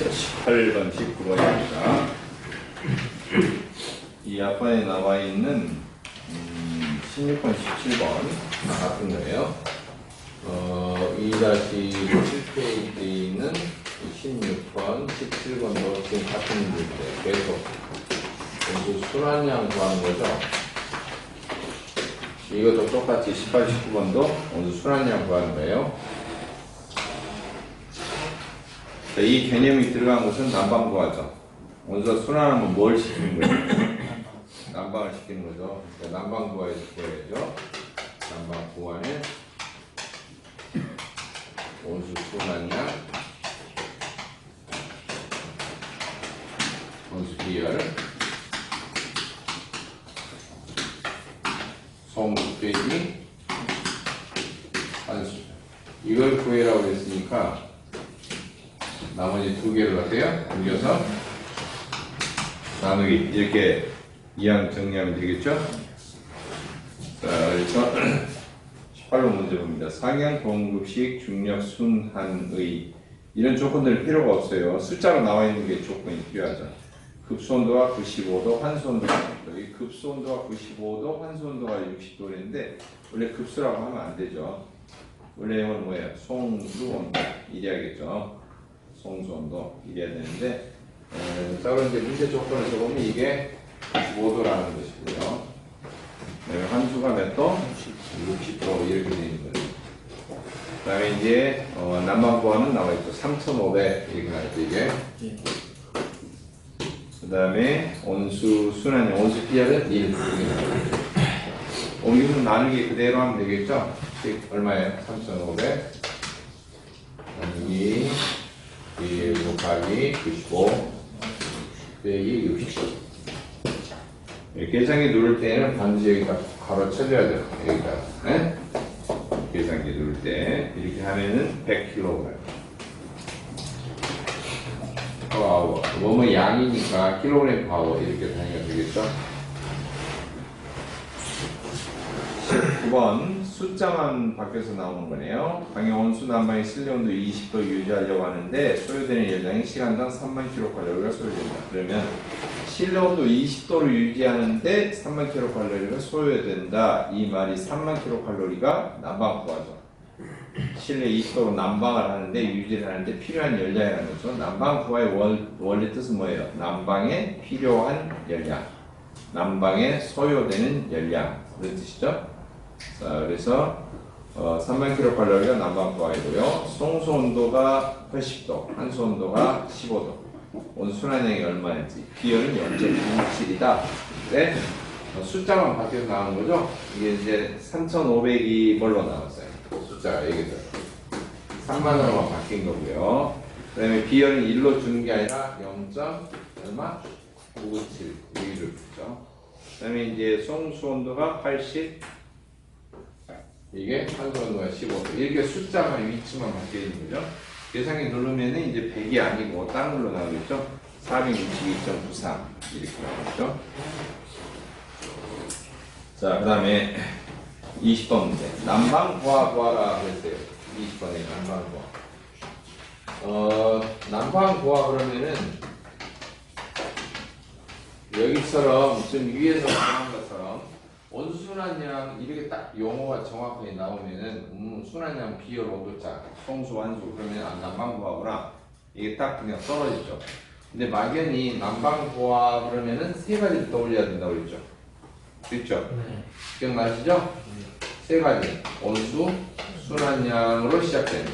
18번, 19번입니다. 이 앞판에 나와 있는 16번, 17번 같은 거예요. 2-7페이지에 있는 16번, 17번도 지금 같은 문제인데 계속 순환량 구하는 거죠. 이것도 똑같이 18, 19번도 오늘 순환량 구하는 거예요. 자, 이 개념이 들어간 것은 난방 구하죠. 먼저 순환하면 뭘 시키는 거예요? 난방을 시키는 거죠. 그러니까 난방 구하야죠. 난방 구하에 온수 순환량, 온수 비열, 송수 빼기 한수. 이걸 구해라고 했으니까 나머지 두 개를 하세요. 옮겨서 나누기 이렇게 이항 정리하면 되겠죠? 자, 그래서 18번 문제 봅니다. 상향 동급식 중력 순환의 이런 조건들 필요가 없어요. 숫자로 나와 있는 게 조건이 필요하죠. 급수온도가 95도, 환수온도가 60도. 이 급수온도가 95도, 환수온도가 60도인데 원래 급수라고 하면 안 되죠. 원래 이건 뭐예요? 송수온도 이래야겠죠. 송수온도 이래야 되는데 자, 그럼 이제 문제 조건에서 보면 이게 95도라는 것이고요. 환수가 몇 도? 60도 이렇게 되어 있는 거죠. 그 다음에 이제 난방 구하는 나와 있죠. 3500 이렇게 나와있죠. 이게. 그 다음에 온수 순환이 온수 피하는 1 이렇게 나와있죠. 옮기면 나누기 그대로 하면 되겠죠. 얼마예요? 3500 나누기 1 곱하기 95 빼기 60. 계산기 누를 때는 반드시 여기다 바로 쳐줘야 돼요. 여기다. 네? 계산기 누를 때 이렇게 하면은 100kg. 파워. 뭐뭐 양이니까 킬로그램 파워 이렇게 단위가 되겠죠. 19번 숫자만 바뀌어서 나오는 거네요. 방향 온수 난방의 실내온도 20도 유지하려고 하는데 소요되는 열량이 시간당 3만 kcal가 소요된다. 그러면 실내온도 20도를 유지하는데 3만 kcal가 소요된다. 이 말이 3만 kcal가 난방 구하죠. 실내 20도로 난방을 하는데 유지를 하는데 필요한 열량이라는 거죠. 난방 구하의 원리 뜻은 뭐예요? 난방에 필요한 열량, 난방에 소요되는 열량 그런 뜻이죠. 자, 그래서 3만 kcal가 난방 구하이고요. 송수 온도가 80도, 환수 온도가 15도. 온수 순환량이 얼마인지 비열은 0.97이다. 네? 숫자만 바뀌어서 나오는 거죠. 이게 이제 3,500이 뭘로 나왔어요? 숫자가 여기서 3만원으로만 바뀐 거고요. 그 다음에 비열은 1로 주는 게 아니라 0. 얼마? 997 여기를 주죠. 그 다음에 이제 송수 온도가 80, 이게 환수 온도가 15도. 이렇게 숫자만 위치만 바뀌어 있는 거죠. 계산기 누르면은 이제 100이 아니고 다른 걸로 나오겠죠. 462.93 이렇게 나오겠죠. 자, 그 다음에 20번 문제. 난방 구하라 그랬어요. 20번에 난방 구하. 난방 구하 그러면은 여기처럼 지금 위에서 정한 것처럼 온수 순환량 이렇게 딱 용어가 정확하게 나오면은 순환량 비열 온도차 송수 환수 그러면 난방 구하구나 이게 딱 그냥 떨어지죠. 근데 막연히 난방 구하 그러면은 세 가지를 떠올려야 된다고 그랬죠. 그렇죠? 네. 기억나시죠? 세 가지 온수 순환량으로 시작되는 거.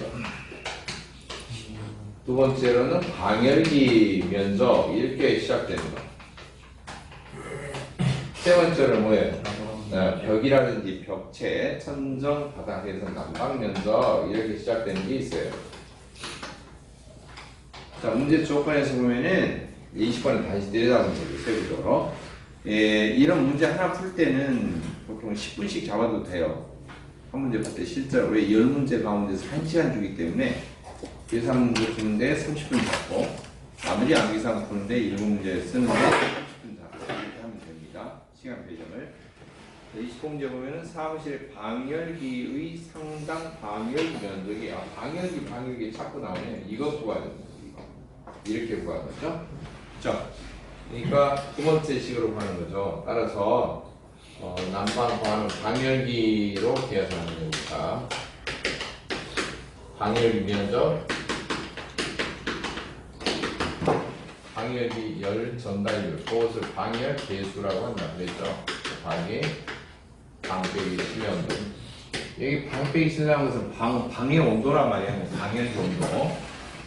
두 번째로는 방열기 면적 이렇게 시작되는 거. 세 번째로 뭐예요? 벽이라든지 벽체, 천정, 바닥에서 난방 면적 이렇게 시작되는 게 있어요. 자, 문제 조건에서 보면은 20번을 다시 내려다보면 되죠. 세부적으로. 이런 문제 하나 풀 때는 보통 10분씩 잡아도 돼요. 한 문제 풀 때 실제로 왜 10문제 가운데서 1시간 주기 때문에 계산 문제 푸는데 30분 잡고 나머지 암기상 푸는데 7문제 쓰는데 30분 잡고 이렇게 하면 됩니다. 시간 배정을. 20문제 보면은 사무실의 방열기의 상당 방열 면적이 방열기 자꾸 나오네. 이거 구해야 됩니다. 이거. 이렇게 구하는 거죠. 그렇죠? 그러니까 두 번째 식으로 구하는 거죠. 따라서 난방 구하는 방열기로 계산하는 겁니다. 방열기 면적, 방열기 열 전달률, 그것을 방열 계수라고 한다. 그랬죠? 방이 방빼기 실내온도. 여기 방빼기 실내라는 것은 방의 온도란 말이야. 방열기 온도.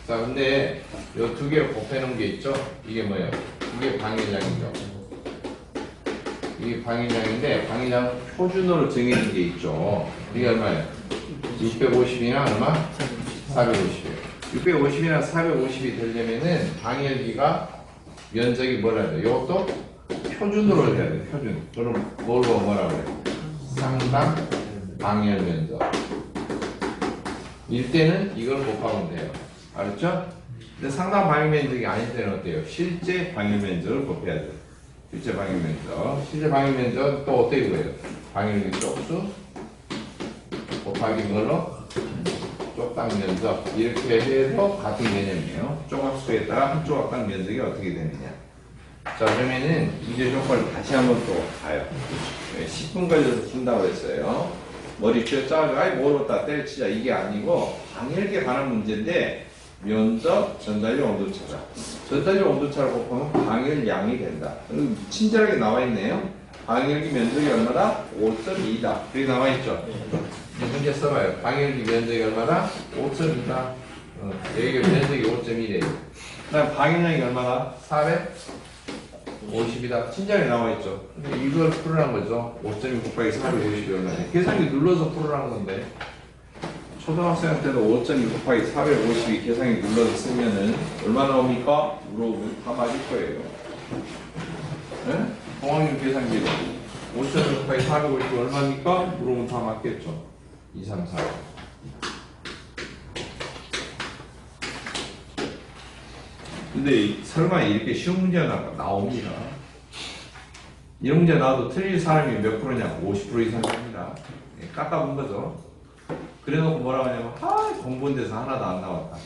자, 근데 이 두 개를 곱해놓은 게 있죠? 이게 뭐예요? 이게 방열량이죠. 이게 방열량인데, 방열량 표준으로 정해진 게 있죠. 이게 얼마예요? 650이나 얼마? 450이에요. 650이나 450이 되려면은 방열기가 면적이 뭐라 해야 돼? 이것도 표준으로 해야 돼. 표준. 그럼 뭘로 뭐라고 해? 상당 방열 면적. 일 때는 이걸 곱하면 돼요. 알았죠? 근데 상당 방열 면적이 아닐 때는 어때요? 실제 방열 면적을 곱해야 돼요. 실제 방열 면적. 실제 방열 면적 또 어떻게 구해요? 방열기 쪽수 곱하기 뭘로? 쪽당 면적. 이렇게 해서 같은 개념이에요. 조각수에다가 한 조각당 면적이 어떻게 되느냐. 자, 그러면은 문제 조건을 다시 한번 또 봐요. 10분 걸려서 푼다고 했어요. 머리 쥐어짜가지고 아이 모르겠다 때려치자 이게 아니고 방열기에 관한 문제인데 면적, 전달률, 온도차가 전달률, 온도차를 곱하면 방열량이 된다. 친절하게 나와 있네요. 방열기 면적이 얼마다? 5.2다. 여기 나와 있죠. 문제 써봐요. 방열기 면적이 얼마다? 5.2다. 여기가 면적이 5.1이에요. 그다음 방열량이 얼마다? 450이다. 친절하게 나와 있죠. 근데 이걸 풀으라는 거죠. 5.2 곱하기 450이 얼마냐. 계산기 눌러서 풀으라는 건데. 초등학생한테도 5.2 곱하기 450이 계산기 눌러서 쓰면은 얼마 나옵니까? 물어보면 다 맞을 거예요. 네? 공학용 계산기로 5.2 곱하기 450이 얼마입니까? 물어보면 다 맞겠죠. 2, 3, 4. 근데 설마 이렇게 쉬운 문제가 나옵니다. 이런 문제 나와도 틀릴 사람이 몇 프로냐? 50% 이상 됩니다. 깎아본 거죠. 그래놓고 뭐라고 하냐면 공부한 데서 하나도 안 나왔다.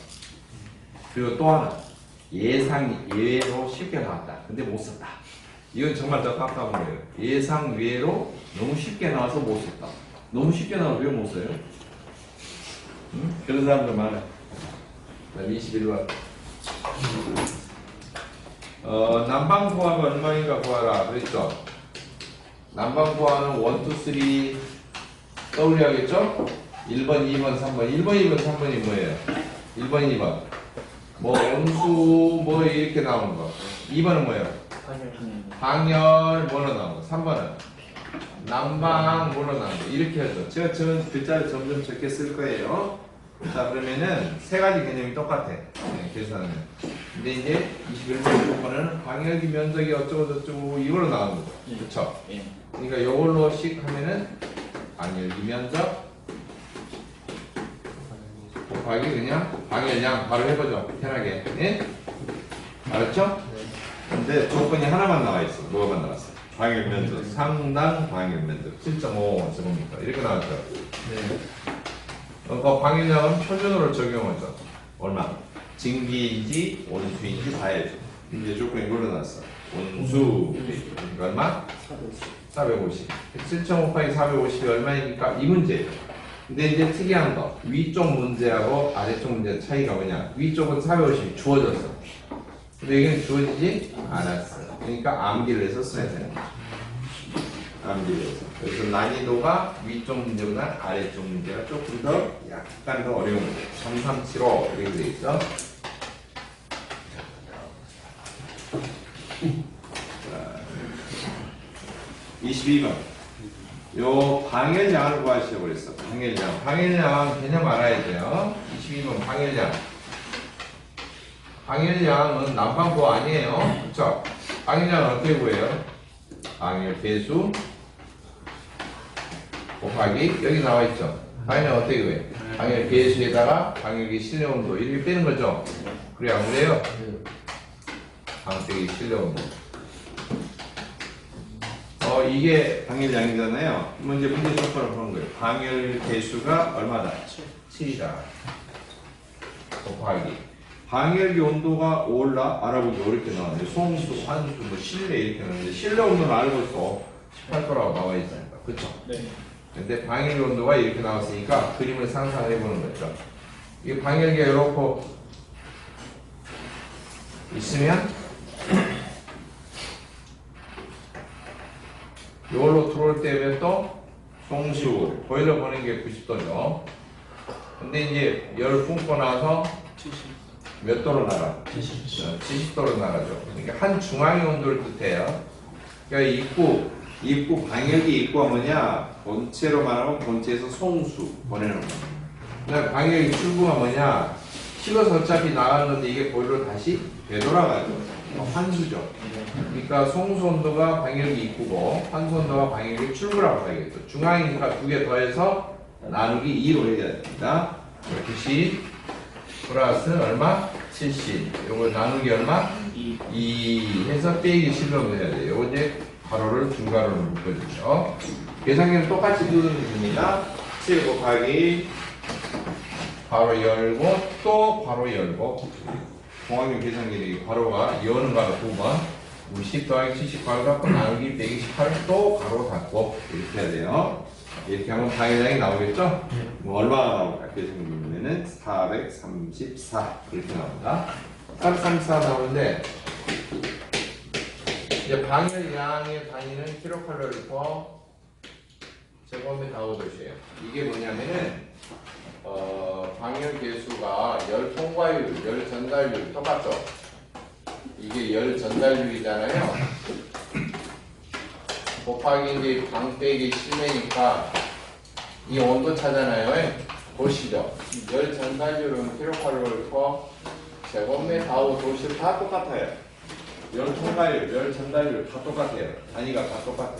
그리고 또 하나 예상 예외로 쉽게 나왔다. 근데 못 썼다. 이건 정말 더 깜깜한 거예요. 예상 외로 너무 쉽게 나와서 못 썼다. 너무 쉽게 나와서 왜 못 써요? 응? 그런 사람들 많아요. 21번. 난방 보아가 얼마인가 구하라 그랬죠? 난방 보아는 1, 2, 3 떠올려야겠죠? 1번, 2번, 3번. 1번, 2번, 3번이 뭐예요? 1번, 2번. 뭐 온수 뭐 이렇게 나오는 거. 2번은 뭐예요? 방열 뭐로 나오는 거. 3번은 난방 뭐로 나오는 거. 이렇게 하죠. 제가 저 글자를 점점 적게 쓸 거예요. 자, 그러면은 세 가지 개념이 똑같아. 네, 계산은. 근데 이제 21번 조건은 방열기 면적이 어쩌고 저쩌고 이걸로 나오는 거죠. 그쵸? 그러니까 이걸로 씩 하면은 방열기 면적 곱하기 그냥 방열량 바로 해보죠. 편하게. 네? 알았죠? 근데 조건이 하나만 나와 있어. 뭐가만 나왔어? 방열 면적, 상당 방열 면적 7.5 제곱미터 이렇게 나왔죠. 네. 그 방열량은 표준으로 적용하죠. 얼마? 증기인지 온수인지 봐야죠. 이제 조건이 이걸로 나왔어. 온수 얼마? 450. 7.5 곱하기 450이 얼마입니까? 이 문제예요. 근데 이제 특이한 거 위쪽 문제하고 아래쪽 문제 차이가 뭐냐? 위쪽은 450이 주어졌어. 근데 여기는 주어지지 않았어. 그러니까 암기를 해서 써야 되는 거죠. 암기를 해서. 그래서 난이도가 위쪽 문제보다 아래쪽 문제가 조금 더 약간 더 어려운 문제. 3375 이렇게 되어 있죠. 22번. 요 방열량을 구하시려고 그랬어. 방열량. 방열량 개념 알아야 돼요. 22번 방열량. 방열량은 난방구 아니에요. 그쵸? 방열량은 어떻게 구해요? 방열 배수 곱하기 여기 나와 있죠. 방열량 어떻게 구해? 방열 배수에다가 방열기 실내 온도 이렇게 빼는 거죠. 그래 안 그래요? 방빼기 실내 온도. 이게 방열량이잖아요. 문제 조건을 보는 거예요. 방열 개수가 얼마다? 7이다. 곱하기 방열기 온도가 올라 알아보기 이렇게 나왔는데 소음수, 환수, 뭐 실내 이렇게 나왔는데 실내 온도는 알고 있어 18도라고 나와 있으니까 그쵸? 네. 근데 방열기 온도가 이렇게 나왔으니까 그림을 상상해 보는 거죠. 이 방열기가 이렇게 있으면 이걸로 들어올 때면 또 송시우 보일러 보는 게 90도죠. 근데 이제 열 뿜고 나서 70. 몇 도로 나가? 70. 70도로 나가죠. 그러니까 한 중앙의 온도를 뜻해요. 그러니까 입구 방열기 입구가 뭐냐? 본체로 말하면 본체에서 송수 보내는 거. 그다음 방열기 출구가 뭐냐? 식어서 어차피 나가는데 이게 보일러 다시 되돌아가죠. 환수죠. 그러니까 송수 온도가 방열기 입구고 환수 온도가 방열기 출구라고 봐야겠죠. 중앙이니까 두 개 더해서 나누기 2로 해야 됩니다. 90 플러스 얼마? 70. 요거 나누기 얼마? 2 해서 빼기 7로 해야 돼요. 요거 이제 가로를 중괄호로 묶어주죠. 계산기는 똑같이 누르면 됩니다. 7 곱하기 괄호 열고 또 괄호 열고 공학용 계산기는 괄호가 여는 괄호 2번 우리 10 더하기 70 괄호 닫고 나누기 128 또 괄호 닫고 이렇게 해야 돼요. 이렇게 하면 방해량이 나오겠죠? 뭐 얼마나 나올까? 계산기면은 434 이렇게 나옵니다. 434 나오는데 이제 방열량의 단위는 킬로칼로리 퍼 제곱미터 아웃이에요. 이게 뭐냐면은 방열 계수가 열 통과율, 열 전달률 똑같죠? 이게 열 전달률이잖아요. 곱하기 이제 방 빼기 실내니까 이 온도 차잖아요. 보시죠. 열 전달률은 킬로칼로리 퍼 제곱미터 아웃 도시 다 똑같아요. 열 통과율, 열 전달률 다 똑같아요. 단위가 다 똑같아.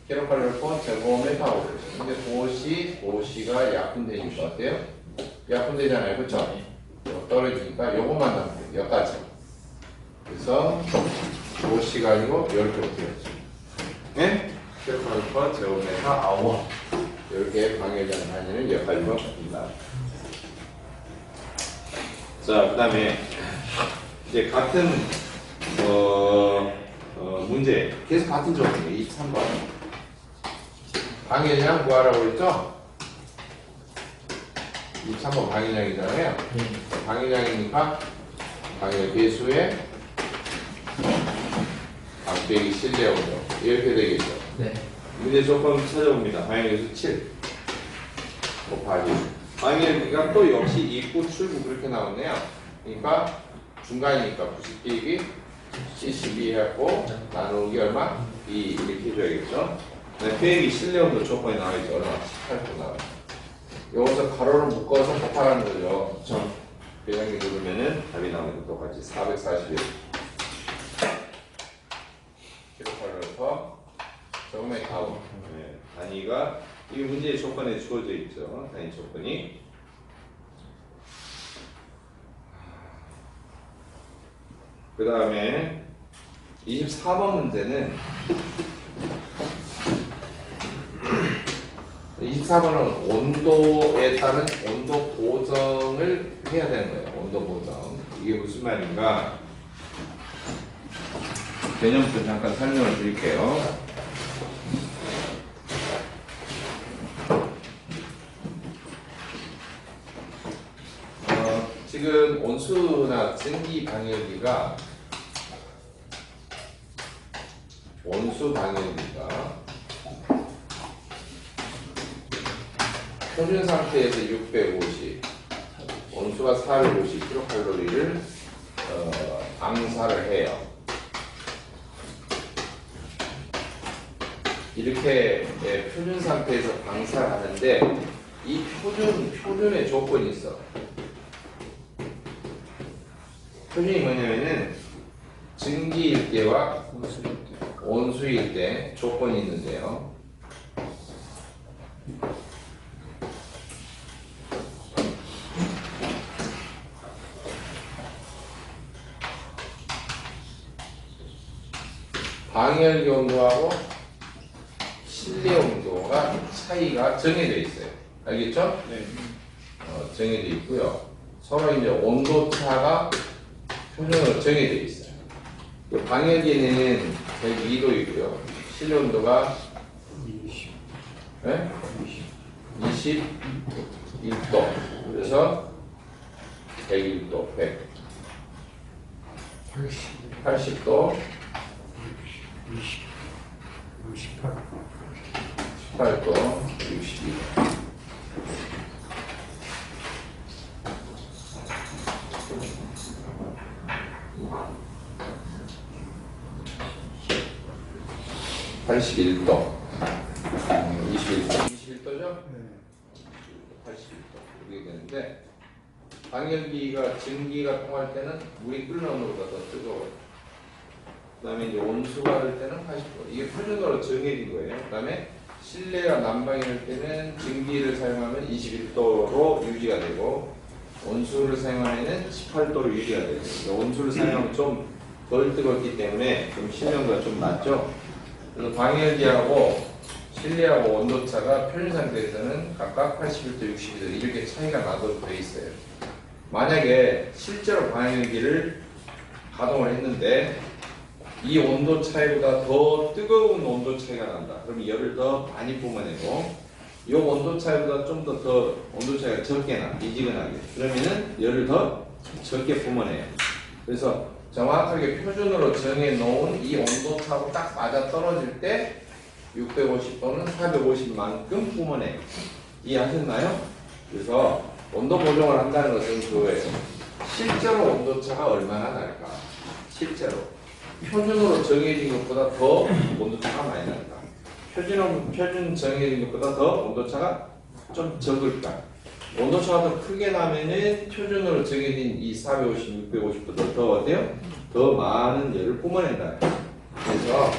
킬로칼로리 퍼 제곱미터 아웃. 근데 도시가 약분되니까 어때요? 약분되잖아요. 그쵸? 떨어지니까 요것만 남겨요. 여기까지. 그래서 도시가 아니고 이렇게 붙여야죠. 네? 킬로칼로리 퍼 제곱미터 아웃. 이렇게 방열량 단위는 여기까지만 바뀝니다. 자, 그 다음에 이제 같은 문제 계속 같은 조건이에요. 23번 방열량 구하라고 했죠? 23번 방열량이잖아요. 방열량이니까 방열 배수에 방빼기 실내 온도 이렇게 되겠죠. 네. 문제 조건 찾아봅니다. 방열계수 7 곱하기 방열기가 또 역시 입구 출구 그렇게 나오네요. 그러니까 중간이니까 90 빼기 72 해갖고 나누기 얼마? 2 이렇게 해줘야겠죠. 네, 빼기 실내 온도 조건이 나와있죠. 얼마? 18도 나와요. 여기서 가로를 묶어서 곱하라는 거죠. 그쵸? 계산기 누르면은 답이 나오는 거 똑같이 441 킬로칼로리 퍼 제곱미터 아웃. 네, 단위가 이 문제의 조건에 주어져 있죠. 단위 조건이. 그 다음에 24번 문제는 24번은 온도에 따른 온도 보정을 해야 되는 거예요. 온도 보정. 이게 무슨 말인가? 개념부터 잠깐 설명을 드릴게요. 지금 온수나 증기 방열기가 표준 상태에서 650, 온수가 450 킬로칼로리를 방사를 해요. 이렇게 표준 상태에서 방사를 하는데 이 표준의 조건이 있어. 표준이 뭐냐면은 증기일 때와 온수일 때 조건이 있는데요. 방열기 온도하고 실내 온도가 차이가 정해져 있어요. 알겠죠? 네. 정해져 있고요. 서로 이제 온도차가 표준으로 정해져 있어요. 방열기는 102도이고요. 실내 온도가 21도. 그래서 101도, 80도, 18도, 62도. (81도) 21도죠? 81도 이렇게 되는데 방열기가 증기가 통할 때는 물이 끓는 온도보다 더 뜨거워요. 그 다음에 이제 온수가 할 때는 80도. 이게 표준으로 정해진 거예요. 그 다음에 실내가 난방일 때는 증기를 사용하면 21도로 유지가 되고 온수를 사용하면 18도로 유지가 돼요. 그러니까 온수를 사용하면 좀 덜 뜨겁기 때문에 좀 실내 온도가 좀 낮죠. 그래서 방열기하고 실내하고 온도차가 표준 상태에서는 각각 81도, 62도 이렇게 차이가 나도록 되어 있어요. 만약에 실제로 방열기를 가동을 했는데 이 온도 차이보다 더 뜨거운 온도 차이가 난다. 그럼 열을 더 많이 뿜어내고 이 온도 차이보다 좀 더 온도 차이가 적게 나, 미지근하게. 그러면은 열을 더 적게 뿜어내요. 그래서 정확하게 표준으로 정해놓은 이 온도차하고 딱 맞아 떨어질 때 650도는 450만큼 뿜어내요. 이해하셨나요? 그래서 온도 보정을 한다는 것은 그거예요. 실제로 온도차가 얼마나 날까? 실제로. 표준으로 정해진 것보다 더 온도차가 많이 날까? 표준 정해진 것보다 더 온도차가 좀 적을까? 온도차가 더 크게 나면은 표준으로 정해진 이 450, 650보다 더 어때요? 더 많은 열을 뿜어낸다. 그래서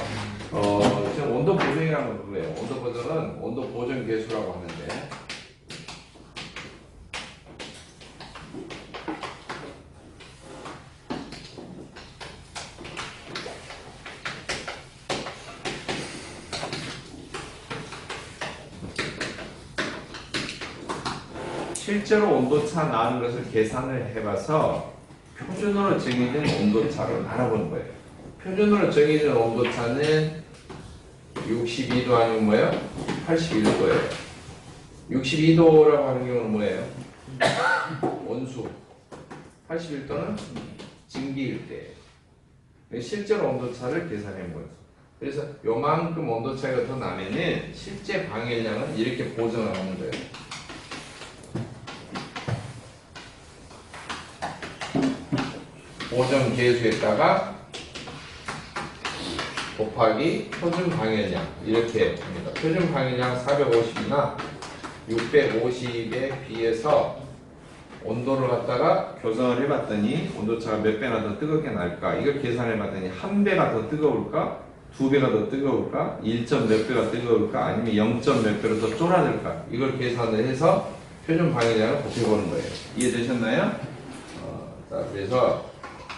지금 온도 보정이라는 건 뭐예요? 온도 보정은 온도 보정 계수라고 하는데 실제로 온도차 나는 것을 계산을 해봐서 표준으로 정해진 온도차로 알아보는 거예요. 표준으로 정해진 온도차는 62도 아니면 뭐예요? 81도예요. 62도라고 하는 경우는 뭐예요? 온수. 81도는 증기일 때. 실제로 온도차를 계산해 본 거예요. 그래서 요만큼 온도 차이가 더 나면은 실제 방열량은 이렇게 보정을 하는 거예요. 보정 계수에다가 곱하기 표준 방열량 이렇게 합니다. 표준 방열량 450이나 650에 비해서 온도를 갖다가 교정을 해봤더니 온도차가 몇 배나 더 뜨겁게 날까? 이걸 계산해봤더니 한 배가 더 뜨거울까? 두 배가 더 뜨거울까? 1점 몇 배가 뜨거울까? 아니면 0점 몇 배로 더 쫄아들까? 이걸 계산을 해서 표준 방열량을 곱해보는 거예요. 이해되셨나요? 자, 그래서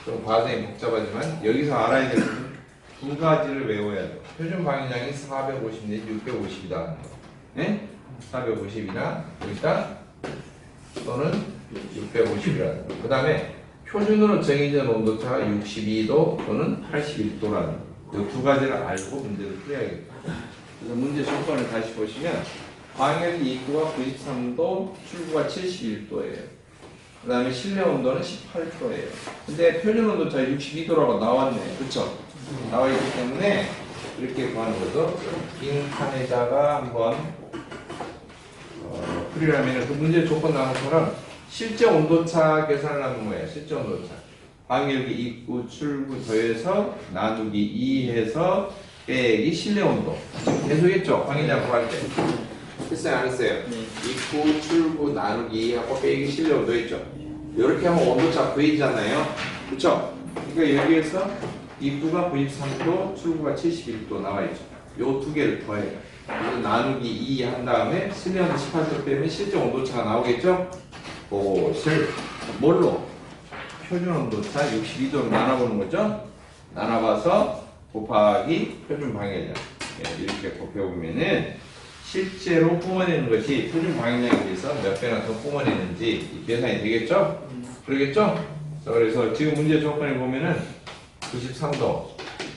좀 과정이 복잡하지만 여기서 알아야 될 것은 두 가지를 외워야 돼요. 표준 방열량이 450 내지 650이다. 네? 450이나 여기다 또는 650이라는 거. 그 다음에 표준으로 정해진 온도차가 62도 또는 81도라는 거. 이 두 가지를 알고 문제를 풀어야겠다. 그래서 문제 조건을 다시 보시면 방열기 입구가 93도, 출구가 71도예요. 그 다음에 실내 온도는 18도예요. 근데 표준 온도차 62도라고 나왔네. 그쵸? 나와 있기 때문에 이렇게 구하는 거죠. 빈 칸에다가 한번 풀이라면 그 문제 조건 나온 것처럼 실제 온도차 계산을 하면 뭐예요? 실제 온도차. 방열기 입구, 출구 더해서 나누기 2 해서 빼기 실내 온도. 계속했죠? 방열량 구할 때. 했어요? 안 했어요? 네. 입구, 출구, 나누기 하고 빼기 실내 온도 있죠? 이렇게 하면 온도차 구해지잖아요. 그쵸? 그러니까 여기에서 입구가 93도, 출구가 71도 나와 있죠. 요 두 개를 더해요. 그래서 나누기 2 한 다음에 실내 온도 18도 빼면 실제 온도차가 나오겠죠? 그것을 뭘로? 표준 온도차 62도로 나눠보는 거죠? 나눠봐서 곱하기 표준 방열량. 이렇게 곱해보면은 실제로 뿜어내는 것이 표준 방열량에 비해서 몇 배나 더 뿜어내는지 계산이 되겠죠? 그러겠죠? 자, 그래서 지금 문제 조건에 보면은 93도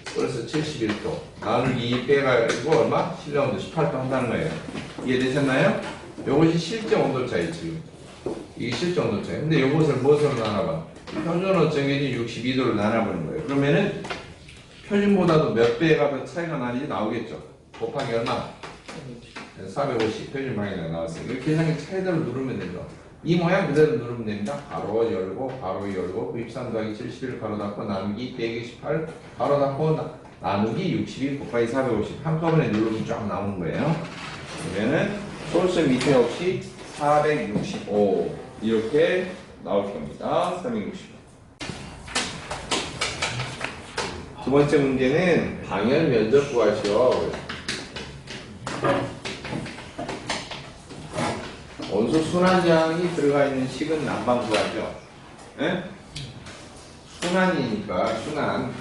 플러스 71도 나누기 2 빼가지고 얼마? 실내 온도 18도 한다는 거예요. 이해되셨나요? 이것이 실제 온도 차이 지금. 이게 실제 온도 차이. 근데 이것을 무엇으로 나눠봐? 표준온 정해진 62도로 나눠보는 거예요. 그러면은 표준보다도 몇 배가 더 차이가 나는지 나오겠죠. 곱하기 얼마? 450 표준 방향이 나왔어요. 이렇게 계산기 차이대로 누르면 되죠. 이 모양 그대로 누르면 됩니다. 가로 열고 가로 열고 93 더하기 71 가로 닫고 나누기 빼기 18 가로 닫고 나누기 62 곱하기 450 한꺼번에 누르면 쫙 나오는 거예요. 그러면은 소수 밑에 없이 465 이렇게 나올 겁니다. 365. 두 번째 문제는 방열 면적 구하시오. 원소 순환량이 들어가 있는 식은 난방 구하죠. 예? 순환이니까 순환.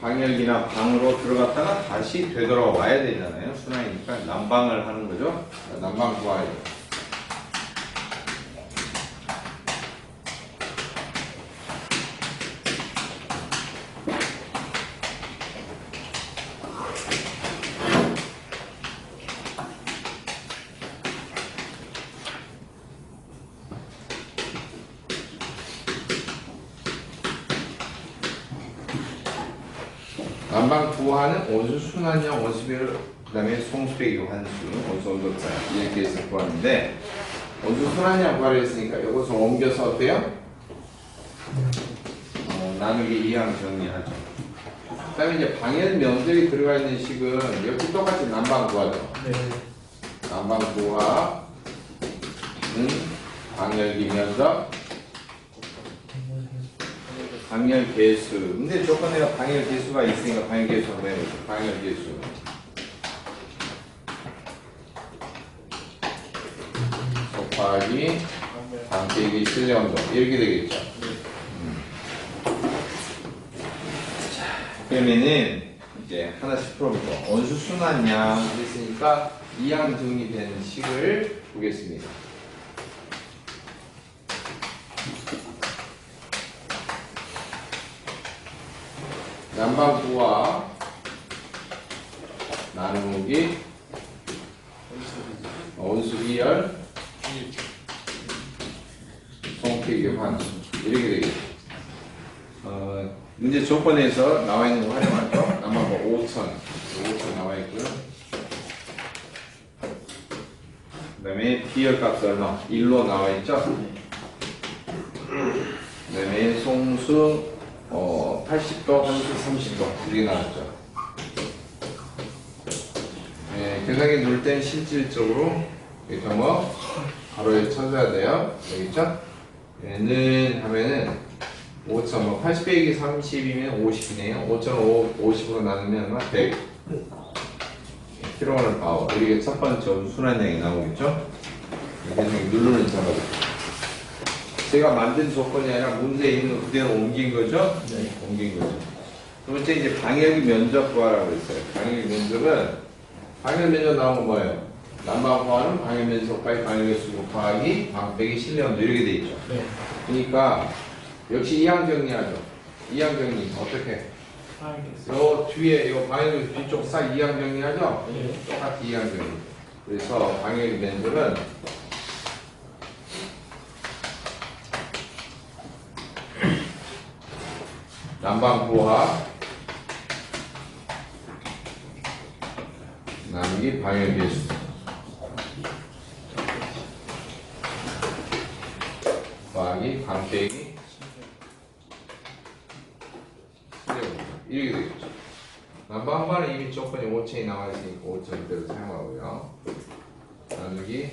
방열기나 방으로 들어갔다가 다시 되돌아와야 되잖아요. 순환이니까 난방을 하는 거죠. 난방 구하요. 난방 구하는 원수 순환량 원수별 그 다음에 송수 빼기 환수 원수 온도차 이렇게 해서 구하는데 원수 순환량 구하려 했으니까 이것을 옮겨서 어때요? 나누기 2항 정리하죠. 그 다음에 이제 방열 면적이 들어가 있는 식은 여기 똑같이 난방 구하죠. 네. 난방 구하는 방열기 면적 방열 개수. 근데 조건에가 방열 개수가 있으니까 방열 개수 한번 해보죠. 방열 개수. 곱하기 방 빼기 실내 온도 이렇게 되겠죠. 자, 그러면은 이제 하나씩 풀어보죠. 원수 순환량 했으니까 이항 정리된 식을 보겠습니다. 난방 구하 나누기 원수 이열 송폐기 환수 이렇게 되겠죠. 문제 조건에서 나와 있는 거 활용하죠. 난방구 5,000 나와 있고요. 그 다음에 비열 값 얼마? 1로 나와 있죠. 그 다음에 송수 80도, 환수 30도 이렇게 나왔죠. 네, 계산기 누를 땐 실질적으로 이렇게 뭐 가로에 쳐줘야 돼요. 알겠죠? 얘는 하면은 5,000, 80 빼기 30이면 50이네요. 5,000을 50으로 나누면 100 킬로그램 파워. 이게 첫 번째 순환량이 나오겠죠? 계산기 누르는 작업이죠. 제가 만든 조건이 아니라 문제에 있는 거 그대로 옮긴 거죠? 네. 옮긴 거죠. 두 번째 이제 방열기 면적 구하라고 했어요. 방열기 면적은 방열 면적 나오면 뭐예요? 난방 구하는 방열 면적까지 방열 개수 곱하기 방 빼기 실내 온도 이렇게 돼 있죠. 네. 그러니까 역시 이항 정리하죠. 이항 정리 어떻게? 요 뒤에 요 방열 개수 뒤쪽 싹 이항 정리하죠? 네. 똑같이 이항 정리. 그래서 방열기 면적은 난방 구하 나누기 방열 개수 더하기 방 빼기 이렇게 되겠죠. 난방 한 번은 이미 조건이 5,000이 나와 있으니까 5,000대로 사용하고요. 나누기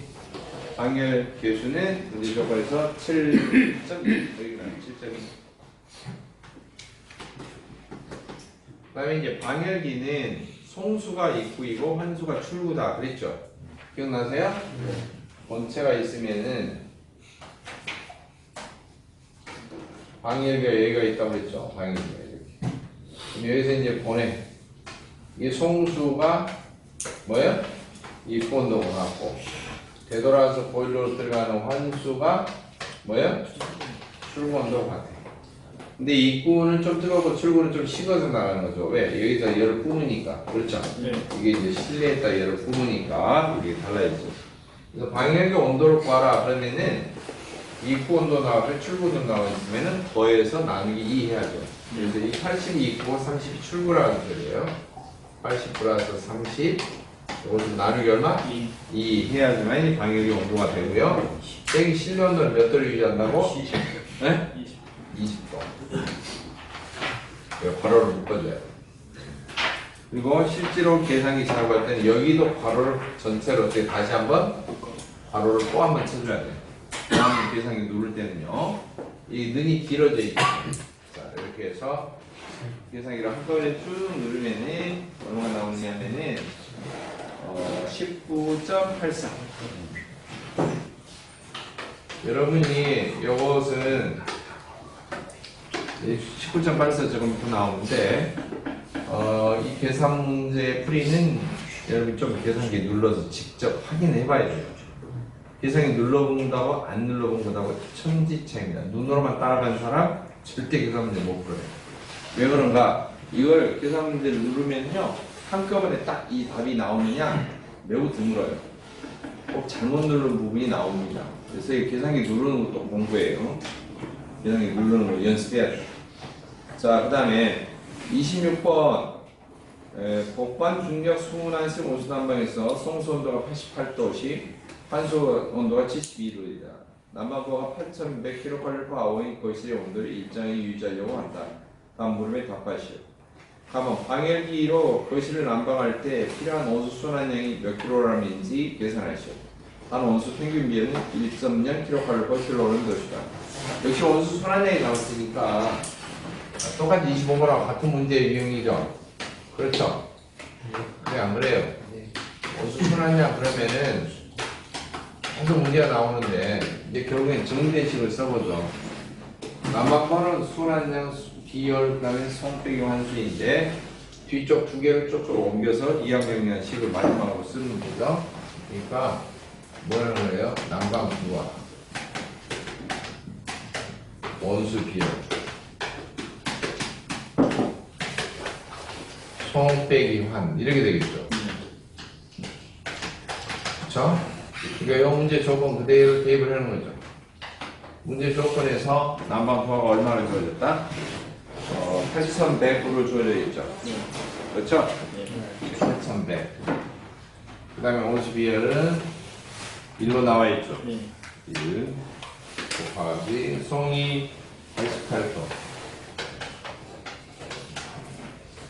방열 개수는 문제 조건에서 7.2 여기 나와요. 7.2. 그 다음에 이제 방열기는 송수가 입구이고 환수가 출구다 그랬죠? 기억나세요? 네. 본체가 있으면은 방열기가 여기가 있다고 그랬죠? 방열기가 이렇게. 그럼 여기서 이제 보내. 이 송수가 뭐예요? 입구 온도가 같고 되돌아서 보일러로 들어가는 환수가 뭐야? 출구 온도가 같아. 근데 입구는 좀 뜨겁고 출구는 좀 식어서 나가는 거죠. 왜? 여기다 열을 뿜으니까. 그렇죠? 네. 이게 이제 실내에다 열을 뿜으니까 이게 달라지죠. 그래서 방열기 온도를 구하라 그러면은 입구 온도 나오고 출구 온도 나오면은 더해서 나누기 2 해야죠. 그래서 이 80이 입구고 30이 출구라는 소리예요. 80 플러스 30 이것도 나누기 얼마? 2 해야지만 이 방열기 온도가 되고요. 빼기 실내 온도는 몇 도를 유지한다고? 20. 네? 20도. 괄호를 묶어줘요. 그리고 실제로 계산기 작업할 때는 여기도 괄호를 전체로 어떻게 다시 한번 괄호를 또 한번 쳐줘야 돼요. 다음 계산기 누를 때는요. 이 눈이 길어져 있죠. 자, 이렇게 해서 계산기를 한꺼번에 쭉 누르면은 얼마가 나오냐면은 19.84. 여러분이 이것은 19.84 조금 더 나오는데 이 계산 문제 풀이는 여러분 좀 계산기 눌러서 직접 확인해 봐야 돼요. 계산기 눌러본다고 안 눌러본 거다고 천지 차이입니다. 눈으로만 따라가는 사람 절대 계산 문제 못 풀어요. 왜 그런가? 이걸 계산 문제를 누르면요 한꺼번에 딱 이 답이 나오느냐 매우 드물어요. 꼭 잘못 누른 부분이 나옵니다. 그래서 이 계산기 누르는 것도 공부예요. 계산기 누르는 거 연습해야 돼요. 자, 그 다음에 26번 복반 중력 수문안식 온수난방에서 성수 온도가 88도씩 환수 온도가 72도이다. 난방부가 8100kcal/h인 거실의 온도를 일정히 유지하려고 한다. 다음 물음에 답하시오. 다음 방열기로 거실을 난방할 때 필요한 온수 순환량이 몇 kg인지 계산하시오. 단 온수 평균 비율은 1.0kcal/kg는 것이다. 역시 온수 순환량이 나왔으니까 똑같이 25번하고 같은 문제의 유형이죠. 그렇죠? 네, 안 그래요? 온수 순환량 그러면은 계속 문제가 나오는데 이제 결국엔 정리된 식을 써보죠. 난방번은 순환량 비열 그다음에 성빼기 환수인데 뒤쪽 두 개를 쪽으로 옮겨서 이항정리한 식을 마지막으로 쓰는 거죠. 그러니까 뭐라는 거예요? 난방부와 온수 비열 송 빼기 환 이렇게 되겠죠. 그렇죠? 그러니까 이 문제 조건 그대로 대입을 하는 거죠. 문제 조건에서 난방부하가 얼마를 주어졌다? 8100으로 주어져 있죠. 그렇죠? 8100. 그 다음에 온수 비열은 1로 나와 있죠. 1 곱하기 송이 88도.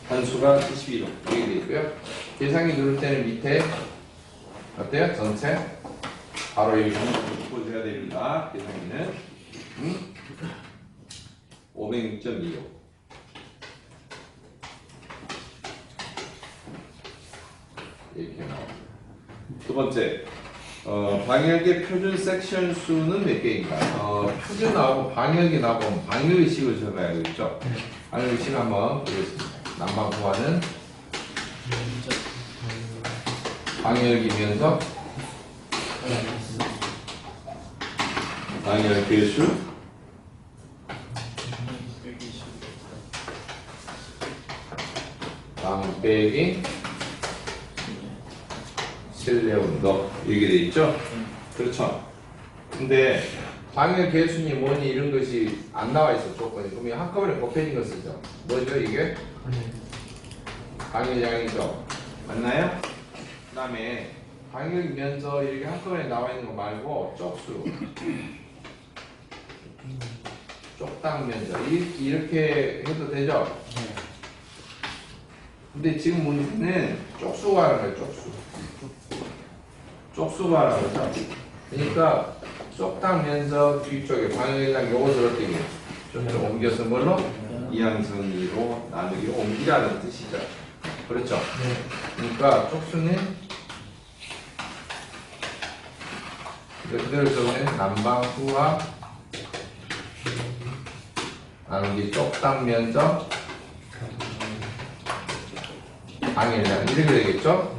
한수가 72도 이렇게 되어 있고요. 계산기 누를 때는 밑에 어때요? 전체 바로 여기 보셔야 됩니다. 계산기는 506.25 이렇게 나옵니다. 두 번째 방열기 표준 섹션 수는 몇 개인가? 표준 나오고 방열기 나오고 방열기 식을 적어야겠죠? 방열기 식 한번 보겠습니다. 난방 구하는 방열기 면적 방열 개수 방 빼기 실내 온도 이렇게 돼 있죠? 그렇죠? 근데 방열 개수니 뭐니 이런 것이 안 나와 있어 조건이. 그러면 한꺼번에 곱해진 거 쓰죠. 뭐죠 이게? 방열량이죠. 맞나요? 그 다음에 방열 면적 이렇게 한꺼번에 나와 있는 거 말고 쪽수 쪽당 면적 이렇게 해도 되죠? 근데 지금 문제는 쪽수가 하는 거예요. 쪽수가 하는 거죠. 그러니까 쪽당 면적 뒤쪽에 방열량 요것을 어떻게 좀 옮겨서 뭘로? 이항선이로 나누기 옮기라는 뜻이죠. 그렇죠? 그러니까 쪽수는 그대로 적으면 난방수와 나누기 쪽당 면적 방열량 이렇게 되겠죠?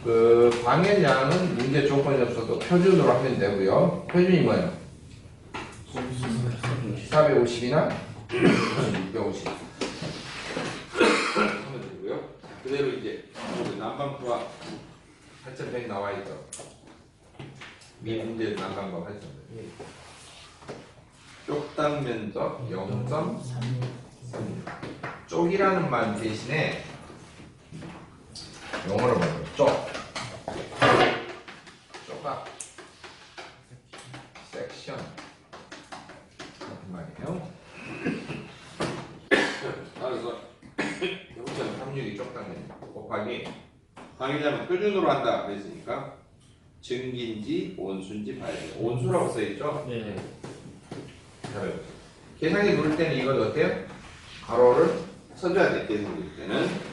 그 방열량은 문제 조건이 없어도 표준으로 하면 되고요. 표준이 뭐예요? 450이나 650 하면 되고요. 그대로 이제 난방부와 8,100 나와 있죠. 미 문제 난방부 8,100. 쪽당 면적 0.36. 쪽이라는 말 대신에 영어로 말해요. 조각, 섹션 같은 말이에요. 따라서 0.36이 쪽당 면적 곱하기 방해자는 표준으로 한다 그랬으니까 증기인지 온수인지 봐야 돼요. 온수라고 써있죠? 네. 계산기 누를 때는 이건 어때요? 가로를 써줘야 돼. 계산기 누를 때는.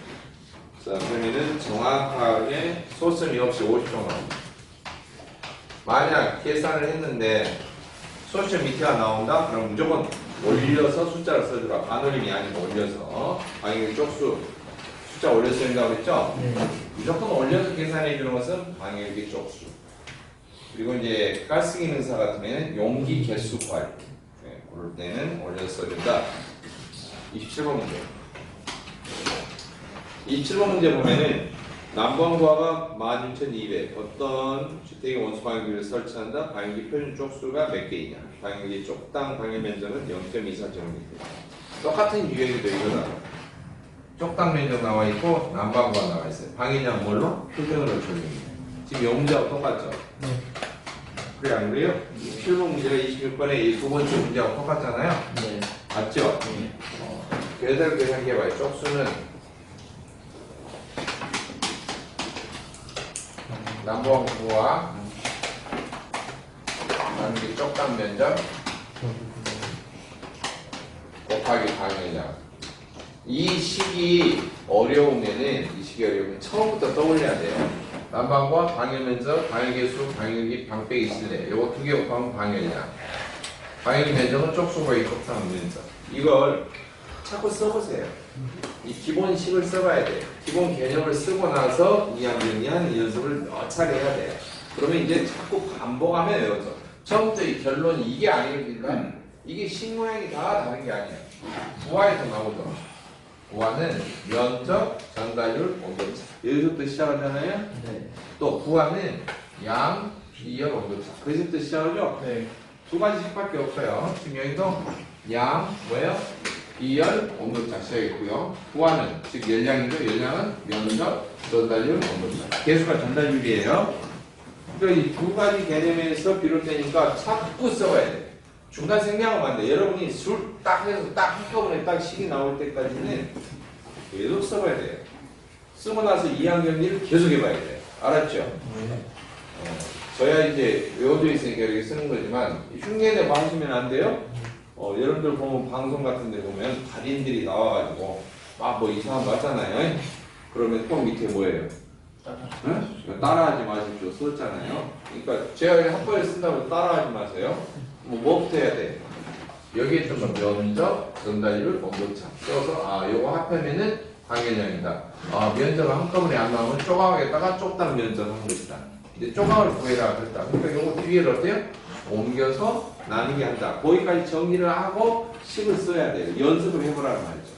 자, 그러면은 정확하게 소스미 없이 50초 나옵니다. 만약 계산을 했는데 소스 밑에가 나온다? 그럼 무조건 올려서 숫자를 써주라. 반올림이 아니고 올려서. 방향 쪽수 숫자 올려서 된다고 했죠? 네. 무조건 올려서 계산해 주는 것은 방향의 쪽수. 그리고 이제 가스기 능사 같은 경우에는 용기 개수 구할 때. 네, 그럴 때는 올려서 써준다. 27번 문제. 27번 문제 보면은 난방부하가 16,200 어떤 주택의 원수 방향기를 설치한다. 방향기 표준 쪽수가 몇 개이냐. 방향기 쪽당 방향 면적은 0.24제곱미터. 똑같은 유형이죠. 이거다. 쪽당 면적 나와 있고 난방부가 나와 있어요. 방향량 뭘로? 표준으로 적용입니다. 지금 요 문제하고 똑같죠? 네. 그래 안 그래요? 27번 문제가 26번에 이 두 번째 문제하고 똑같잖아요? 네. 맞죠? 네. 그대로 계산해봐요. 쪽수는 난방부와 남기 쪽당 면적 곱하기 방향량. 이 식이 어려우면은 처음부터 떠올려야 돼요. 난방과 방열 면적, 방열 개수, 방열기, 방빼기 실내. 요거 두 개 곱하면 방열량. 방열 면적은 쪽수고의 곱상 면적. 이걸 자꾸 써보세요. 이 기본식을 써봐야 돼요. 기본 개념을 쓰고 나서 2학년 연습을 몇 차례 해야 돼요. 그러면 이제 자꾸 반복하면 외워져. 처음부터 이 결론이 이게 아니니까 이게 식 모양이 다 다른 게 아니에요. 부하에서 나오죠. 부하는 면적, 전달률, 온도차. 여기서부터 시작하잖아요. 네. 또 부하는 양, 비열, 온도차. 그래서부터 시작하죠. 네. 두 가지씩밖에 없어요. 지금 여기도 양, 뭐예요? 비열, 온도차 시작했고요. 부하는 즉 열량이죠. 열량은 면적, 전달률, 온도차. 개수가 전달률이에요. 그러니까 이 두 가지 개념에서 비롯되니까 자꾸 써야 돼. 중간 생략하면 안 돼. 여러분이 술 딱 해서 딱 한꺼번에 딱 식이 나올 때까지는 계속 써봐야 돼요. 쓰고 나서 2학년일을 계속 해봐야 돼요. 알았죠? 네. 저야 이제 외워져 있으니까 이렇게 쓰는 거지만 흉내내고 하시면 안 돼요. 여러분들 보면 방송 같은 데 보면 달인들이 나와가지고 막 뭐 이상한 거 하잖아요. 그러면 또 밑에 뭐예요? 응? 따라하지 마십시오. 썼잖아요. 그러니까 제가 학벌에 쓴다고 따라하지 마세요. 뭐부터 해야 돼? 여기에 있던 건 면적, 전달률, 온도차 써서 요거 합하면은 방향량이다. 면적을 한꺼번에 안 나오면 조각에다가 쪽당 면적 한 것이다. 이제 조각을 구해라 그랬다. 그러니까 요거 뒤에를 어때요? 옮겨서 나누게 한다. 거기까지 정리를 하고 식을 써야 돼요. 연습을 해보라는 말이죠.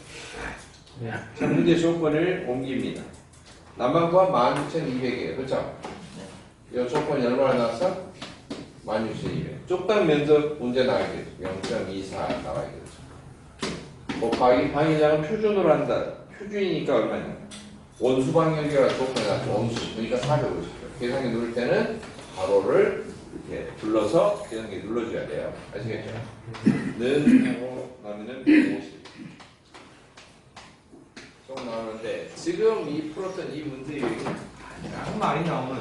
네. 자, 문제 조건을 옮깁니다. 난방부가 16,200이에요. 그렇죠? 이 조건이 얼마나 나왔어? 16,200. 쪽당 면적 문제 나와야겠죠. 0.24 나와야겠죠. 곱하기 방향량은 표준으로 한다. 표준이니까 얼마냐? 원수 방향이라 조건이 나왔죠. 원수. 그러니까 450. 계산기 누를 때는 가로를 이렇게 불러서 계산기 눌러줘야 돼요. 아시겠죠? 는 하고 나면은 150. 좀 나오는데 지금 이 풀었던 이 문제 유형이 가장 많이 나오는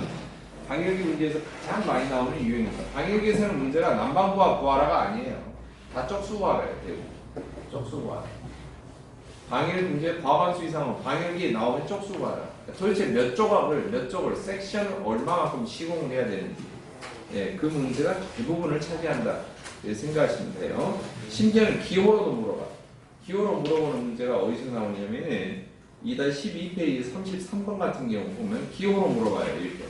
방역기 문제에서 가장 많이 나오는 유형입니다. 방역에서는 문제가 난방부와 부하라가 아니에요. 다 쪽수부하라예요. 대부분. 쪽수부하라. 방역 문제 과반수 이상은 방역이 나오면 쪽수부하라. 도대체 몇 쪽을 섹션을 얼마만큼 시공을 해야 되는지 그 문제가 대부분을 차지한다. 생각하시면 돼요. 심지어는 기호로도 물어봐. 기호로 물어보는 문제가 어디서 나오냐면은 2-12페이지 33번 같은 경우 보면 기호로 물어봐요. 이렇게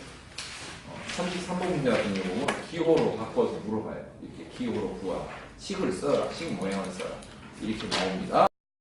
33번 문제 같은 경우 보면 기호로 바꿔서 물어봐요. 이렇게 기호로 구하. 식을 써라. 식 모양을 써라. 이렇게 나옵니다.